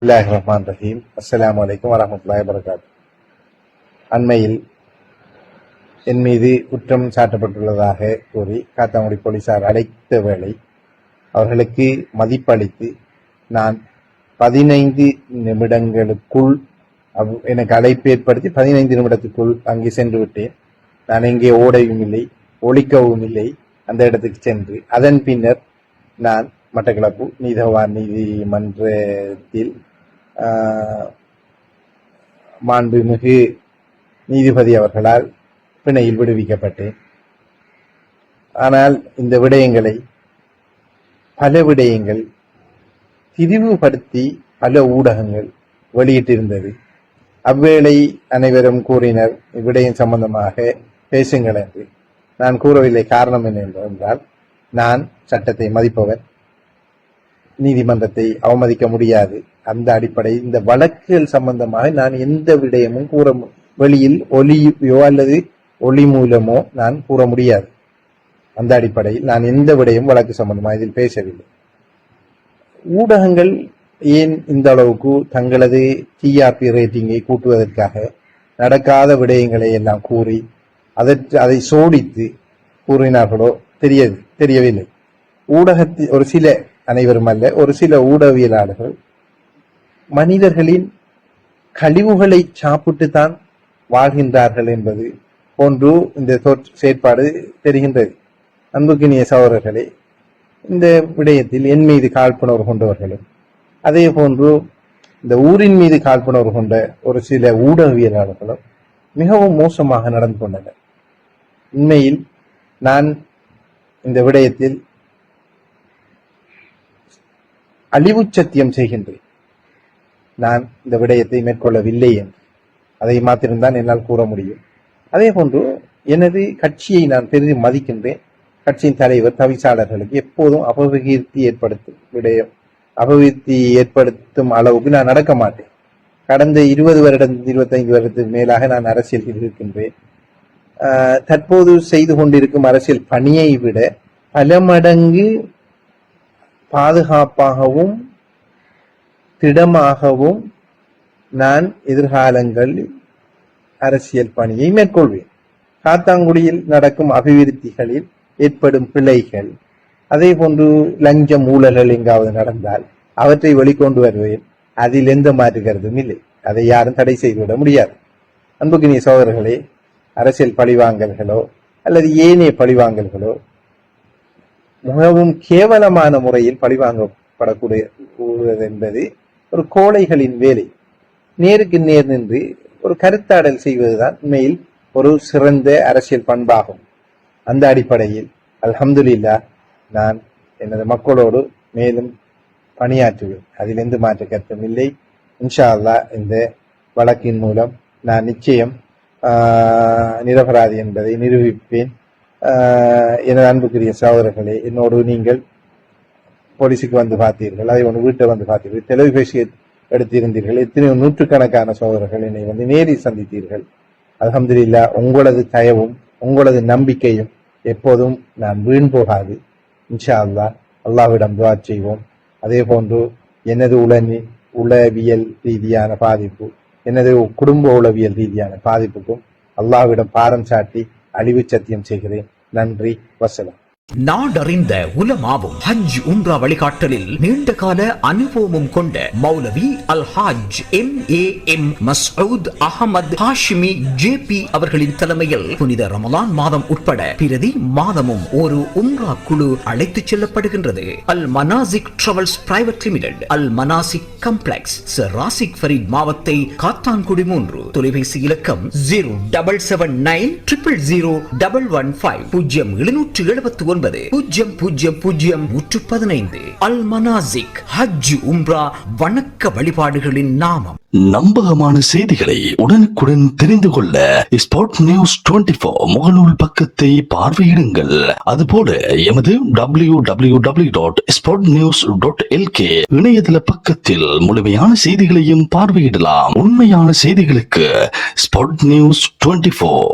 பிஸ்மில்லாஹிர்ரஹ்மானிர்ரஹீம். அஸ்ஸலாமு அலைக்கும் வரஹ்மத்துல்லாஹி வபரகாத்துஹு. அண்மையில் என் மீது குற்றம் சாட்டப்பட்டுள்ளதாக கூறி காத்தாங்குடி போலீசார் அழைத்த வேளை அவர்களுக்கு மதிப்பளித்து நான் 15 நிமிடங்களுக்குள் எனக்கு அழைப்பு ஏற்படுத்தி 15 நிமிடத்துக்குள் அங்கே சென்று விட்டேன். நான் எங்கே ஓடவும் இல்லை, ஒழிக்கவும் இல்லை. அந்த இடத்துக்கு சென்று அதன் பின்னர் நான் மட்டக்களப்பு நீதவான் நீதிமன்றத்தில் மாண்புமிகு நீதிபதி அவர்களால் பிணையில் விடுவிக்கப்பட்டேன். ஆனால் இந்த விடயங்களை பல விடயங்கள் திரிவுபடுத்தி பல ஊடகங்கள் வெளியிட்டிருந்தது. அவ்வேளை அனைவரும் கூறினர் இவ்விடயம் சம்பந்தமாக பேசுங்கள் என்று. நான் கூறவில்லை. காரணம் என்னவென்றால் நான் சட்டத்தை மதிப்பவர், நீதிமன்றத்தை அவமதிக்க முடியாது. அந்த அடிப்படையில் இந்த வழக்குகள் சம்பந்தமாக நான் எந்த விடயமும் வெளியில் ஒலியோ அல்லது ஒளி மூலமோ நான் கூற முடியாது. அந்த அடிப்படையில் நான் எந்த விடயம் வழக்கு சம்பந்தமாக இதில் பேசவில்லை. ஊடகங்கள் ஏன் இந்த அளவுக்கு தங்களது டிஆர்பி ரேட்டிங்கை கூட்டுவதற்காக நடக்காத விடயங்களை எல்லாம் கூறி அதை சோடித்து கூறினார்களோ தெரியவில்லை. ஊடகத்தில் ஒரு சில, அனைவரும் அல்ல, ஒரு சில ஊடகவியலாளர்கள் மனிதர்களின் கழிவுகளை சாப்பிட்டுத்தான் வாழ்கின்றார்கள் என்பது போன்று இந்த செயற்பாடு தெரிகின்றது. அன்புக்கினிய சகோதரர்களே, இந்த விடயத்தில் என் மீது காழ்ப்புணர்வு கொண்டவர்களும் அதே போன்று இந்த ஊரின் மீது காழ்ப்புணர்வு கொண்ட ஒரு சில ஊடகவியலாளர்களும் மிகவும் மோசமாக நடந்து கொண்டனர். உண்மையில் நான் இந்த விடயத்தில் அழிவு சத்தியம் செய்கின்றேன். நான் இந்த விடயத்தை மேற்கொள்ளவில்லை என்று அதை மாத்திரம்தான் என்னால் கூற முடியும். அதே போன்று எனது கட்சியை நான் பெரிதும் மதிக்கின்றேன். கட்சியின் தலைவர் தவிசாளர்களுக்கு எப்போதும் அபவிருத்தி ஏற்படுத்தும் அளவுக்கு நான் நடக்க மாட்டேன். கடந்த 20 வருடம் 25 வருடத்துக்கு மேலாக நான் அரசியலில் இருக்கின்றேன். தற்போது செய்து கொண்டிருக்கும் அரசியல் பணியை விட பல மடங்கு பாதுகாப்பாகவும் திடமாகவும் நான் எதிர்காலங்களில் அரசியல் பணியை மேற்கொள்வேன். காத்தாங்குடியில் நடக்கும் அபிவிருத்திகளில் ஏற்படும் பிழைகள், அதே போன்று லஞ்சம் ஊழல்கள் எங்காவது நடந்தால் அவற்றை வெளிக்கொண்டு வருவேன். அதில் எந்த மாற்று கருத்தும் இல்லை. அதை யாரும் தடை செய்துவிட முடியாது. அன்புக்கினிய சகோதரர்களே, அரசியல் பழிவாங்கல்களோ அல்லது ஏனைய பழிவாங்கல்களோ மிகவும் கேவலமான முறையில் பழிவாங்கப்படக்கூடியது என்பது ஒரு கோழைகளின் வேலை. நேருக்கு நேர் நின்று ஒரு கருத்தாடல் செய்வதுதான் உண்மையில் ஒரு சிறந்த அரசியல் பண்பாகும். அந்த அடிப்படையில் அல்ஹம்துலில்லாஹ் நான் எனது மக்களோடு மேலும் பணியாற்றுவேன். அதில் எந்த மாற்று கருத்தும் இல்லை. இன்ஷா அல்லாஹ் இந்த வழக்கின் மூலம் நான் நிச்சயம் நிரபராதி என்பதை நிரூபிப்பேன். எனது அன்புக்குரிய சகோதரர்களே, என்னோடு நீங்கள் போலீஸுக்கு வந்து பார்த்தீர்கள், அதை ஒன்று வீட்டை வந்து பார்த்தீர்கள், தொலைபேசி எடுத்திருந்தீர்கள். எத்தனையோ நூற்றுக்கணக்கான சகோதரர்கள் என்னை வந்து நேரில் சந்தித்தீர்கள். அல்ஹம்துலில்லாஹ் உங்களது தயவும் உங்களது நம்பிக்கையும் எப்போதும் நான் வீண் போகாது. இன்ஷா அல்லாஹ் அல்லாஹ்விடம் துஆ செய்வோம். அதே போன்று எனது உளவியல் ரீதியான பாதிப்பு, எனது குடும்ப உளவியல் ரீதியான பாதிப்புக்கும் அல்லாஹ்விடம் பாரம் சாட்டி அழிவு சத்தியம் செய்கிறேன். நன்றி, வசலாம். நாடறிந்த உலமாவும் ஹஜ் உம்ரா வழிகாட்டலில் நீண்ட கால அனுபவமும் கொண்ட மௌலவி அல் ஹாஜ் MAM மஸ்ஊத் அஹமத் ஹாஷிமி JP அவர்களின் தலைமையில் புனித ரமலான் மாதம் உட்பட பிரதி மாதமும் ஒரு உம்ரா குழு அழைத்துச் செல்லப்படுகின்றது. அல் மனாசிக் டிராவல்ஸ் பிரைவேட் லிமிடெட், அல் மனாசிக் காம்ப்ளெக்ஸ், சர் ராசிக் ஃபரீத் மாவத்தை, காத்தான்குடி 3. தொலைபேசி இலக்கம் 0790001115 0779000115. அல் மனாசிக் ஹஜ் உம்ரா வணக்க வழிபாடுகளின் நாமம். நம்பகமான செய்திகளை உடனுக்குடன் தெரிந்து கொள்ள ஸ்பாட் நியூஸ் 24 முகநூல் பக்கத்தை பார்வையிடுங்கள். அதுபோல எமது www.spotnews.lk இணையதள பக்கத்தில் முழுமையான செய்திகளையும் பார்வையிடலாம். உண்மையான செய்திகளுக்கு ஸ்பாட் நியூஸ் 24.